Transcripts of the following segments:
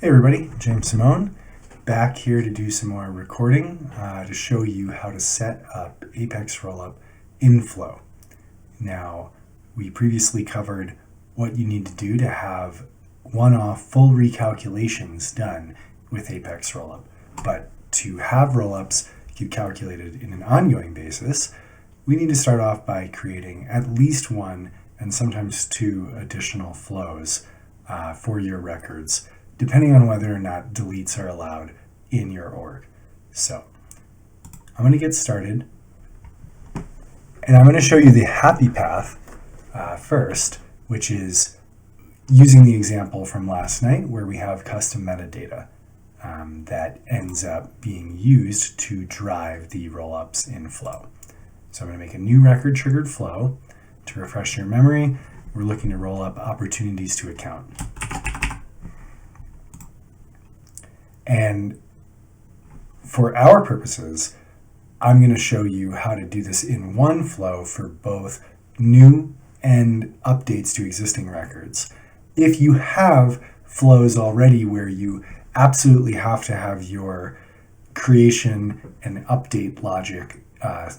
Hey everybody, James Simone, back here to do some more recording to show you how to set up Apex Rollup in Flow. Now, we previously covered what you need to do to have one-off full recalculations done with Apex Rollup, but to have rollups get calculated in an ongoing basis, we need to start off by creating at least one and sometimes two additional flows for your records, depending on whether or not deletes are allowed in your org. So I'm going to get started, and I'm going to show you the happy path first, which is using the example from last night where we have custom metadata that ends up being used to drive the rollups in Flow. So I'm going to make a new record triggered flow. To refresh your memory, we're looking to roll up opportunities to account. And for our purposes, I'm going to show you how to do this in one flow for both new and updates to existing records. If you have flows already where you absolutely have to have your creation and update logic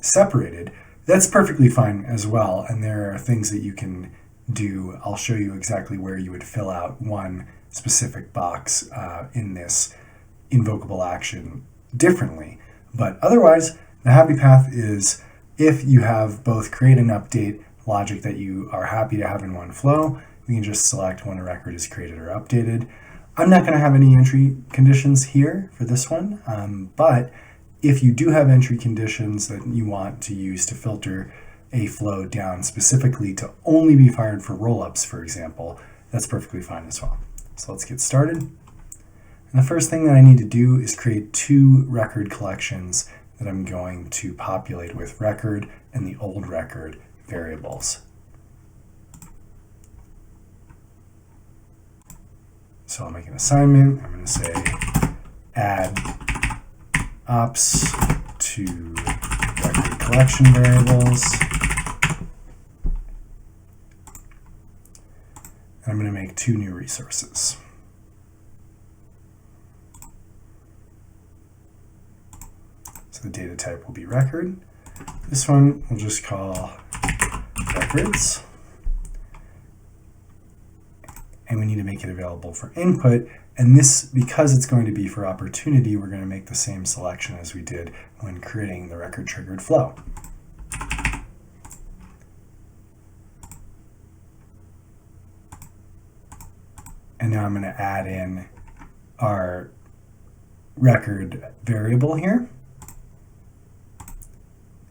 separated, that's perfectly fine as well. And there are things that you can do. I'll show you exactly where you would fill out one specific box in this invocable action differently. But otherwise, the happy path is if you have both create and update logic that you are happy to have in one flow, you can just select when a record is created or updated. I'm not going to have any entry conditions here for this one, but if you do have entry conditions that you want to use to filter a flow down specifically to only be fired for rollups, for example, that's perfectly fine as well. So let's get started. And the first thing that I need to do is create two record collections that I'm going to populate with record and the old record variables. So I'll make an assignment. I'm going to say add ops to record collection variables. And I'm going to make two new resources. So the data type will be record. This one we'll just call records. And we need to make it available for input. And this, because it's going to be for opportunity, we're going to make the same selection as we did when creating the record triggered flow. And now I'm going to add in our record variable here.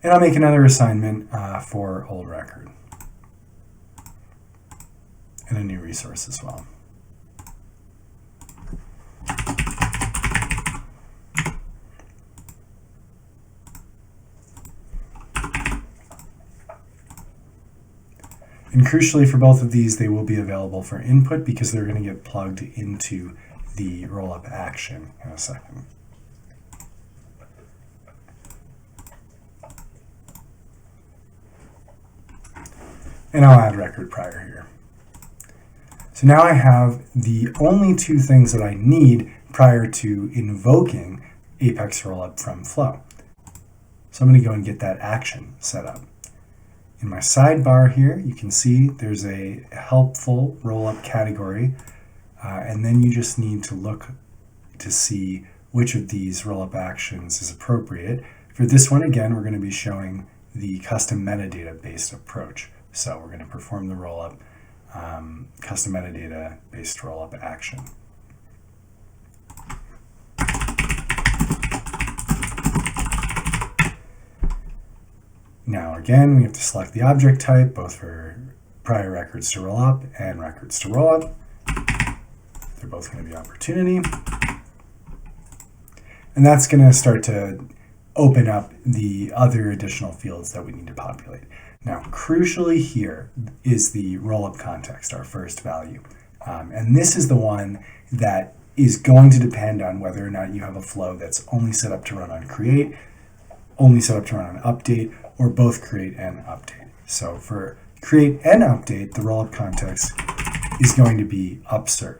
And I'll make another assignment for old record and a new resource as well. And crucially for both of these, they will be available for input because they're going to get plugged into the rollup action in a second. And I'll add record prior here. So now I have the only two things that I need prior to invoking Apex Rollup from Flow. So I'm going to go and get that action set up. In my sidebar here, you can see there's a helpful rollup category, and then you just need to look to see which of these rollup actions is appropriate. For this one, again, we're going to be showing the custom metadata based approach. So we're going to perform the rollup custom metadata based rollup action. Now again, we have to select the object type, both for prior records to rollup and records to rollup. They're both going to be opportunity. And that's going to start to open up the other additional fields that we need to populate. Now, crucially here is the rollup context, our first value. And this is the one that is going to depend on whether or not you have a flow that's only set up to run on create, only set up to run on update, or both create and update. So for create and update, the rollup context is going to be upsert.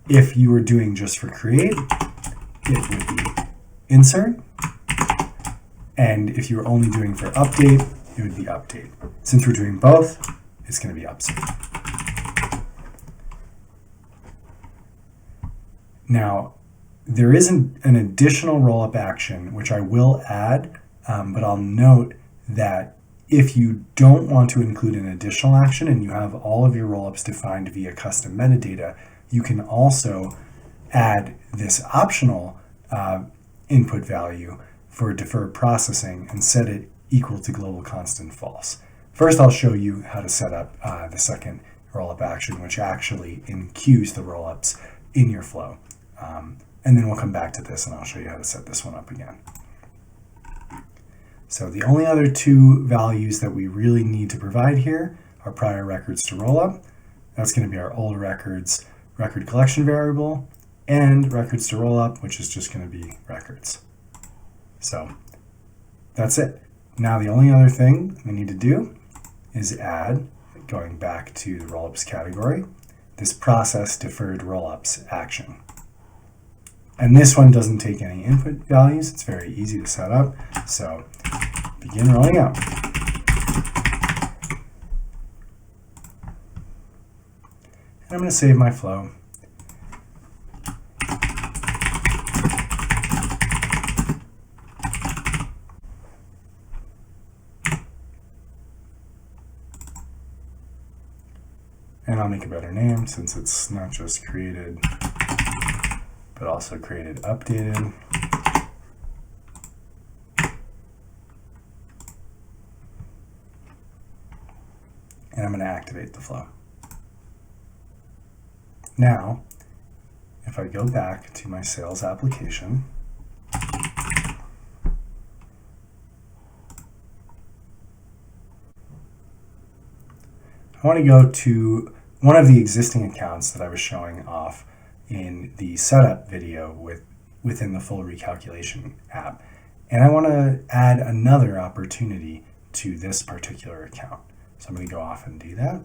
If you were doing just for create, it would be insert. And if you were only doing for update, it would be update. Since we're doing both, it's going to be upsert. Now, there isn't an additional rollup action, which I will add, but I'll note that if you don't want to include an additional action and you have all of your rollups defined via custom metadata, you can also add this optional input value for deferred processing and set it equal to global constant false. First, I'll show you how to set up the second rollup action, which actually enqueues the rollups in your flow. And then we'll come back to this and I'll show you how to set this one up again. So the only other two values that we really need to provide here are prior records to rollup. That's going to be our old records record collection variable, and records to rollup, which is just going to be records. So that's it. Now the only other thing we need to do is add, going back to the rollups category, this process deferred rollups action. And this one doesn't take any input values. It's very easy to set up. So begin rolling out. And I'm going to save my flow. And I'll make a better name since it's not just created, but also created updated. And I'm going to activate the flow. Now, if I go back to my sales application, I want to go to one of the existing accounts that I was showing off in the setup video within the full recalculation app. And I want to add another opportunity to this particular account. So I'm going to go off and do that.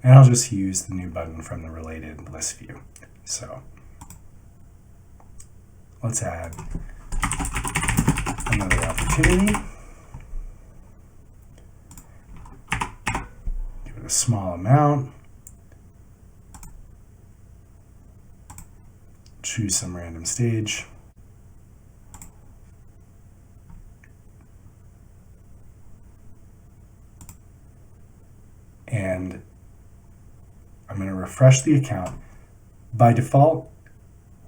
And I'll just use the new button from the related list view. So let's add another opportunity. Give it a small amount. Choose some random stage. And I'm going to refresh the account. By default,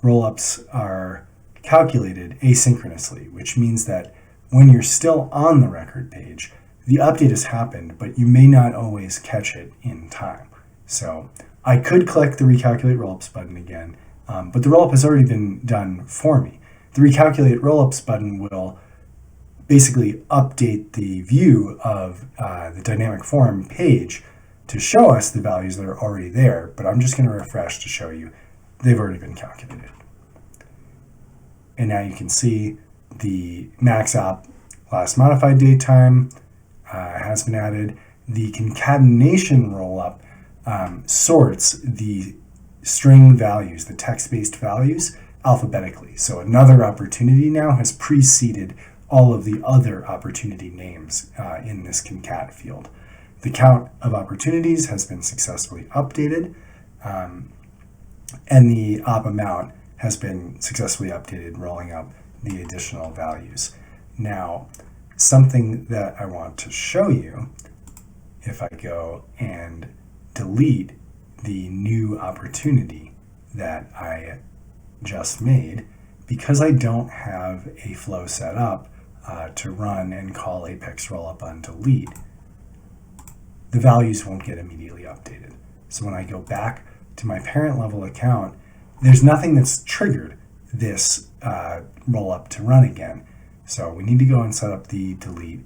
rollups are calculated asynchronously, which means that when you're still on the record page, the update has happened, but you may not always catch it in time. So I could click the Recalculate Rollups button again, but the rollup has already been done for me. The Recalculate Rollups button will basically update the view of the dynamic form page to show us the values that are already there, but I'm just going to refresh to show you they've already been calculated. And now you can see the max op last modified date time has been added. The concatenation rollup sorts the string values, the text-based values, alphabetically. So another opportunity now has preceded all of the other opportunity names in this concat field. The count of opportunities has been successfully updated, and the op amount has been successfully updated, rolling up the additional values. Now, something that I want to show you, if I go and delete the new opportunity that I just made, because I don't have a flow set up to run and call Apex Rollup on delete, the values won't get immediately updated. So when I go back to my parent level account, there's nothing that's triggered this rollup to run again. So we need to go and set up the delete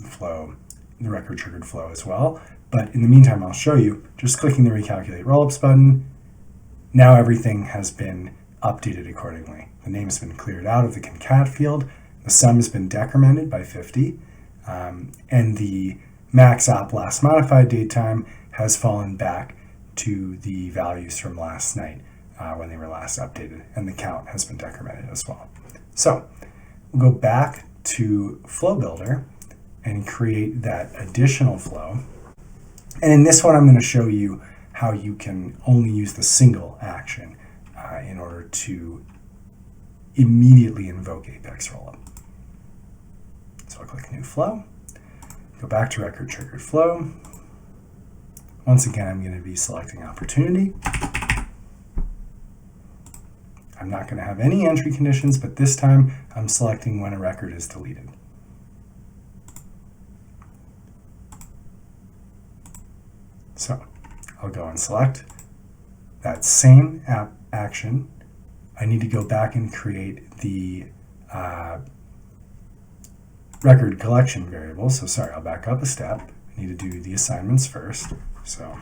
flow, the record triggered flow as well. But in the meantime, I'll show you, just clicking the Recalculate Rollups button, now everything has been updated accordingly. The name has been cleared out of the concat field, the sum has been decremented by 50, and the max op last modified date time has fallen back to the values from last night when they were last updated, and the count has been decremented as well. So we'll go back to Flow Builder and create that additional flow. And in this one, I'm going to show you how you can only use the single action in order to immediately invoke Apex Rollup. So I'll click New Flow, go back to Record Triggered Flow. Once again, I'm going to be selecting Opportunity. I'm not going to have any entry conditions, but this time I'm selecting when a record is deleted. So I'll go and select that same action. I need to go back and create the record collection variable. So sorry, I'll back up a step. I need to do the assignments first. So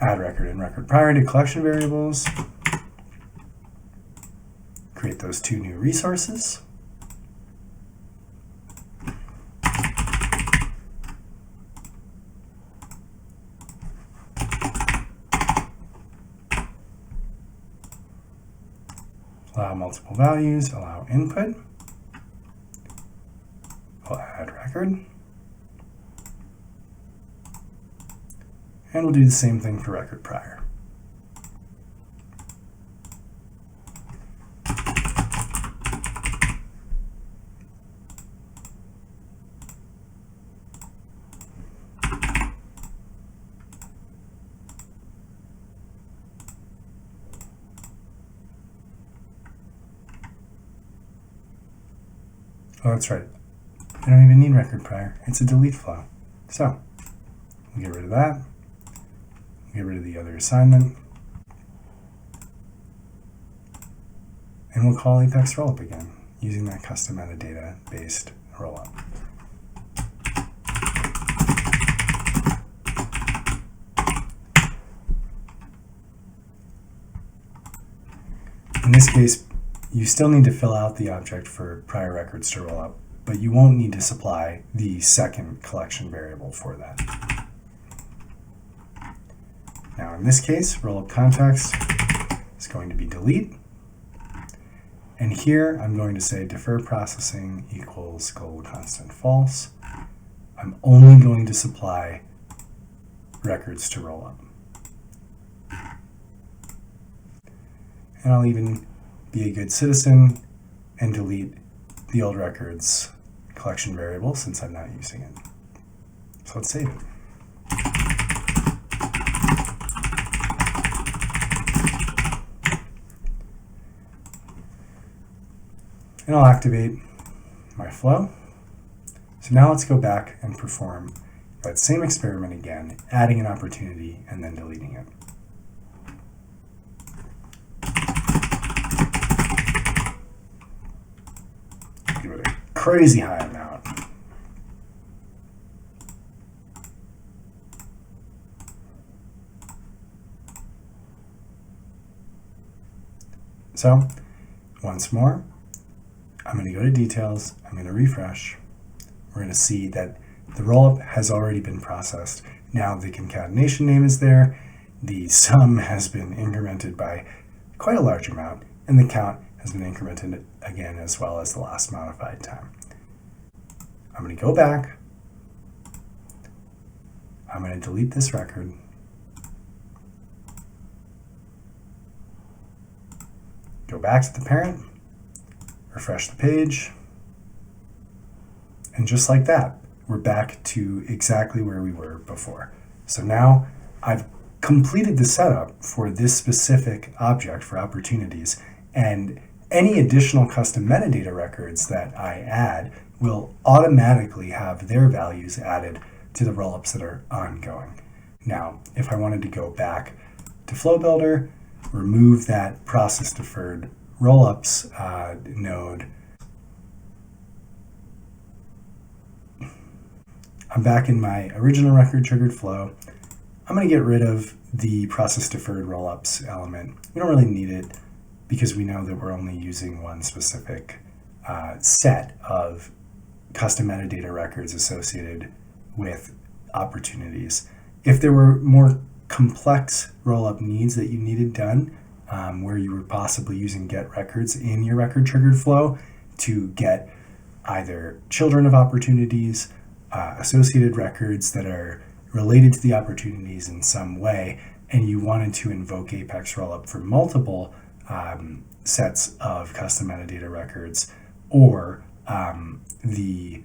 add record and record prior to collection variables. Create those two new resources. Allow multiple values, allow input. We'll add record. And we'll do the same thing for record prior. Oh, that's right. I don't even need record prior. It's a delete flow. So we'll get rid of that. We'll get rid of the other assignment. And we'll call Apex Rollup again using that custom metadata-based rollup. In this case, you still need to fill out the object for prior records to roll up, but you won't need to supply the second collection variable for that. Now in this case, rollup context is going to be delete. And here I'm going to say defer processing equals global constant false. I'm only going to supply records to roll up. And I'll even be a good citizen and delete the old records collection variable since I'm not using it. So let's save it. And I'll activate my flow. So now let's go back and perform that same experiment again, adding an opportunity and then deleting it. Give it a crazy high amount. So once more, I'm going to go to details, I'm going to refresh. We're going to see that the rollup has already been processed. Now the concatenation name is there, the sum has been incremented by quite a large amount, and the count has been incremented again as well as the last modified time. I'm going to go back, I'm going to delete this record, go back to the parent, refresh the page, and just like that, we're back to exactly where we were before. So now I've completed the setup for this specific object for opportunities, and any additional custom metadata records that I add will automatically have their values added to the rollups that are ongoing. Now, if I wanted to go back to Flow Builder, remove that process deferred rollups node, I'm back in my original record triggered flow. I'm going to get rid of the process deferred rollups element. We don't really need it because we know that we're only using one specific set of custom metadata records associated with opportunities. If there were more complex rollup needs that you needed done, where you were possibly using get records in your record triggered flow to get either children of opportunities, associated records that are related to the opportunities in some way, and you wanted to invoke Apex Rollup for multiple sets of custom metadata records, or the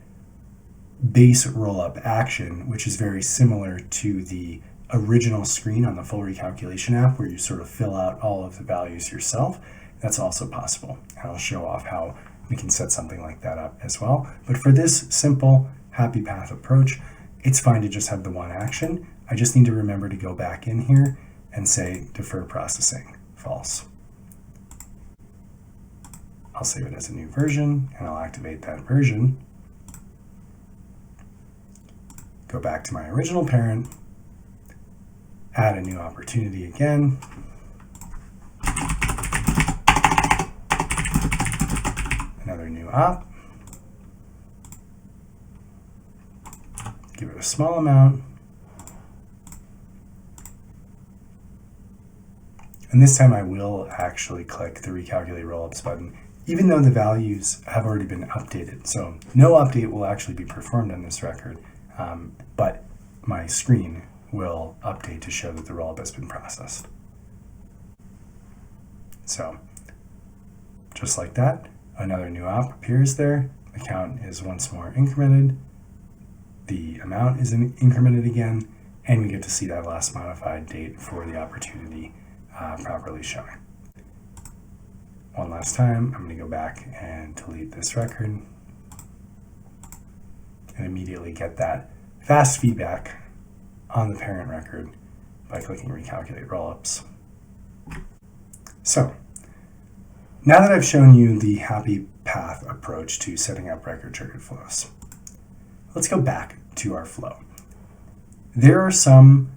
base rollup action, which is very similar to the original screen on the full recalculation app where you sort of fill out all of the values yourself, that's also possible. And I'll show off how we can set something like that up as well. But for this simple happy path approach, it's fine to just have the one action. I just need to remember to go back in here and say defer processing, false. I'll save it as a new version and I'll activate that version. Go back to my original parent, add a new opportunity again. Another new op. Give it a small amount. And this time I will actually click the recalculate rollups button, even though the values have already been updated. So no update will actually be performed on this record, but my screen will update to show that the rollup has been processed. So just like that, another new op appears there. The count is once more incremented. The amount is incremented again, and we get to see that last modified date for the opportunity properly showing. One last time, I'm going to go back and delete this record and immediately get that fast feedback on the parent record by clicking recalculate rollups. So now that I've shown you the happy path approach to setting up record triggered flows, let's go back to our flow. There are some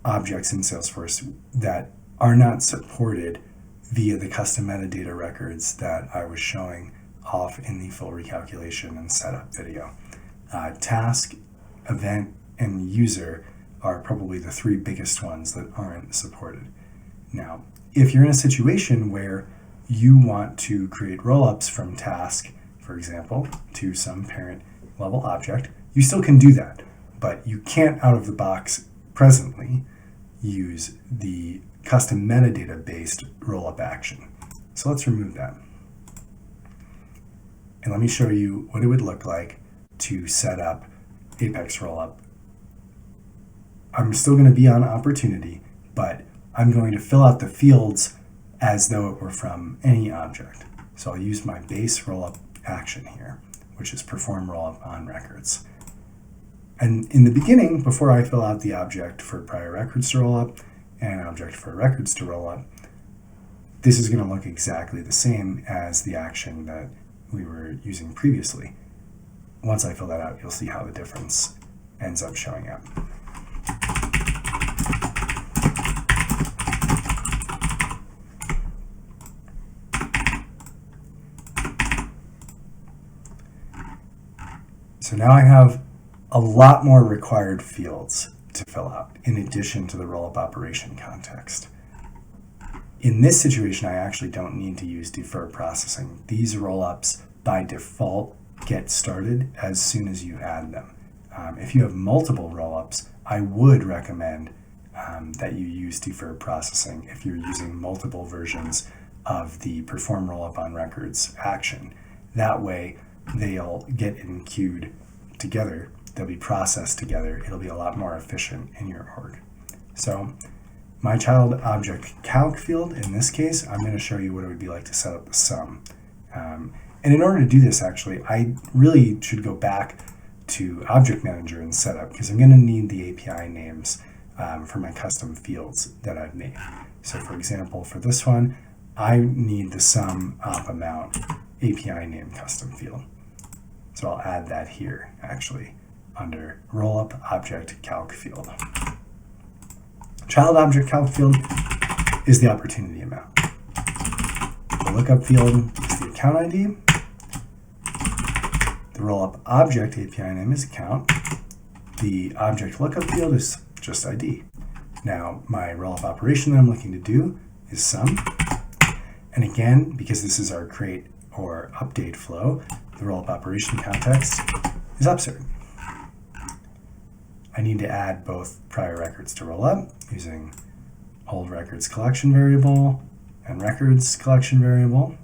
objects in Salesforce that are not supported via the custom metadata records that I was showing off in the full recalculation and setup video. Task, event, and user are probably the three biggest ones that aren't supported. Now, if you're in a situation where you want to create rollups from task, for example, to some parent level object, you still can do that, but you can't out of the box presently use the custom metadata based rollup action. So let's remove that. And let me show you what it would look like to set up Apex Rollup. I'm still going to be on opportunity, but I'm going to fill out the fields as though it were from any object. So I'll use my base rollup action here, which is perform rollup on records. And in the beginning, before I fill out the object for prior records to roll up and an object for records to roll up, this is going to look exactly the same as the action that we were using previously. Once I fill that out, you'll see how the difference ends up showing up. So now I have a lot more required fields to fill out in addition to the rollup operation context. In this situation, I actually don't need to use defer processing. These rollups by default get started as soon as you add them. If you have multiple rollups, I would recommend that you use deferred processing if you're using multiple versions of the perform rollup on records action. That way, they'll get queued together. They'll be processed together. It'll be a lot more efficient in your org. So my child object calc field, in this case, I'm going to show you what it would be like to set up the sum. And in order to do this, actually, I really should go back to Object Manager and Setup because I'm going to need the API names for my custom fields that I've made. So for example, for this one, I need the sum op amount API name custom field. So I'll add that here, actually, under rollup object calc field. Child object calc field is the opportunity amount. The lookup field is the account ID. The rollup object API name is account. The object lookup field is just ID. Now, my rollup operation that I'm looking to do is sum. And again, because this is our create or update flow, the rollup operation context is upsert. I need to add both prior records to rollup using old records collection variable and records collection variable.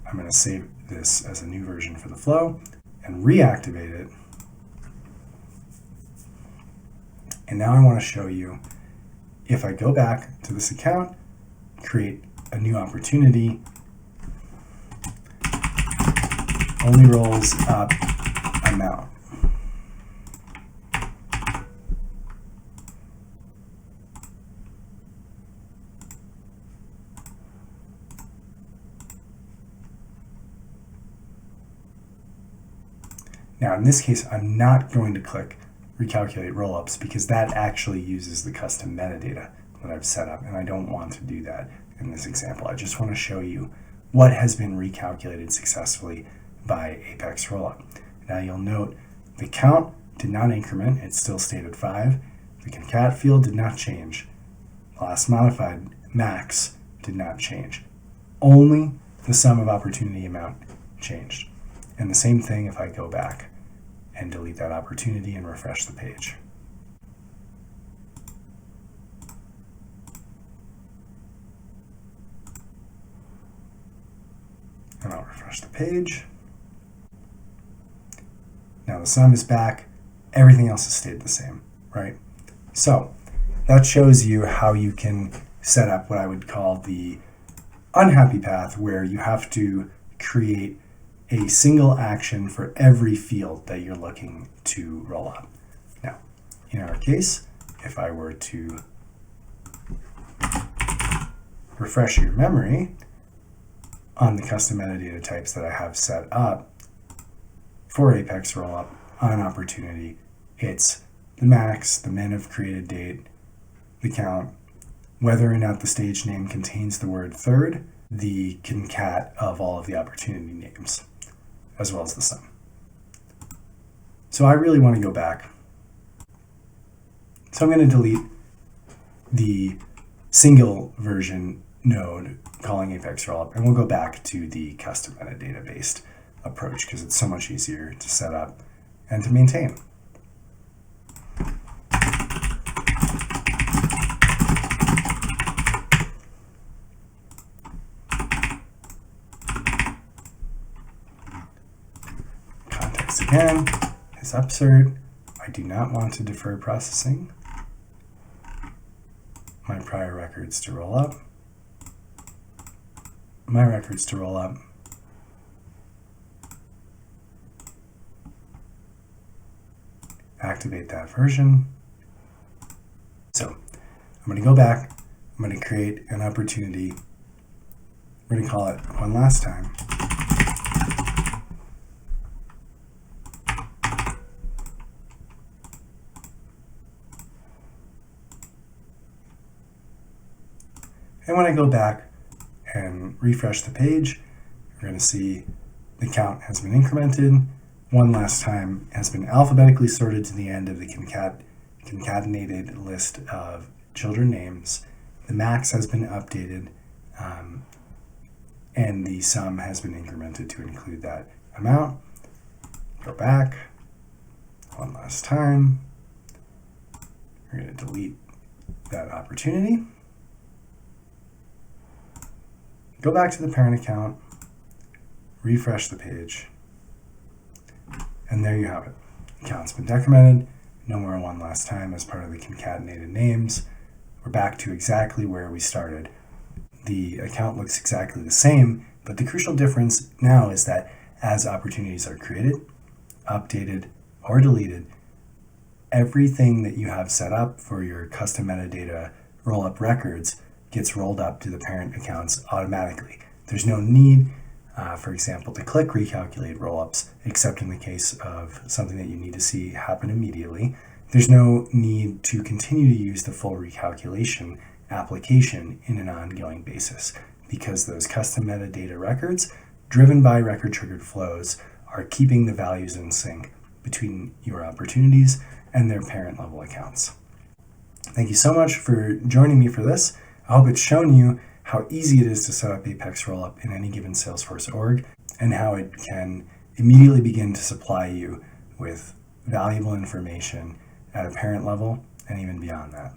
I'm going to save this as a new version for the flow and reactivate it. And now I want to show you, if I go back to this account, create a new opportunity, only rolls up amount. Now in this case, I'm not going to click recalculate rollups because that actually uses the custom metadata that I've set up, and I don't want to do that in this example. I just want to show you what has been recalculated successfully by Apex Rollup. Now you'll note the count did not increment, it still stayed at 5. The concat field did not change. The last modified max did not change. Only the sum of opportunity amount changed. And the same thing if I go back and delete that opportunity and refresh the page. And I'll refresh the page. Now the sum is back, everything else has stayed the same, right? So that shows you how you can set up what I would call the unhappy path, where you have to create a single action for every field that you're looking to roll up. Now, in our case, if I were to refresh your memory on the custom metadata types that I have set up for Apex Rollup on opportunity, it's the max, the min of created date, the count, whether or not the stage name contains the word third, the concat of all of the opportunity names, as well as the sum. So I really want to go back. So I'm going to delete the single version node calling Apex Rollup, and we'll go back to the custom metadata based approach because it's so much easier to set up and to maintain. Context again is upsert. I do not want to defer processing. My prior records to roll up. My records to roll up. Activate that version. So I'm going to go back. I'm going to create an opportunity. We're going to call it one last time. And when I go back and refresh the page, we're going to see the count has been incremented. One last time has been alphabetically sorted to the end of the concatenated list of children names. The max has been updated, and the sum has been incremented to include that amount. Go back one last time. We're going to delete that opportunity. Go back to the parent account, refresh the page, and there you have it. Account's been decremented, no more one last time as part of the concatenated names. We're back to exactly where we started. The account looks exactly the same, but the crucial difference now is that as opportunities are created, updated, or deleted, everything that you have set up for your custom metadata roll-up records gets rolled up to the parent accounts automatically. There's no need, for example, to click recalculate rollups, except in the case of something that you need to see happen immediately. There's no need to continue to use the full recalculation application in an ongoing basis because those custom metadata records driven by record-triggered flows, are keeping the values in sync between your opportunities and their parent-level accounts. Thank you so much for joining me for this. I hope it's shown you how easy it is to set up Apex Rollup in any given Salesforce org, and how it can immediately begin to supply you with valuable information at a parent level and even beyond that.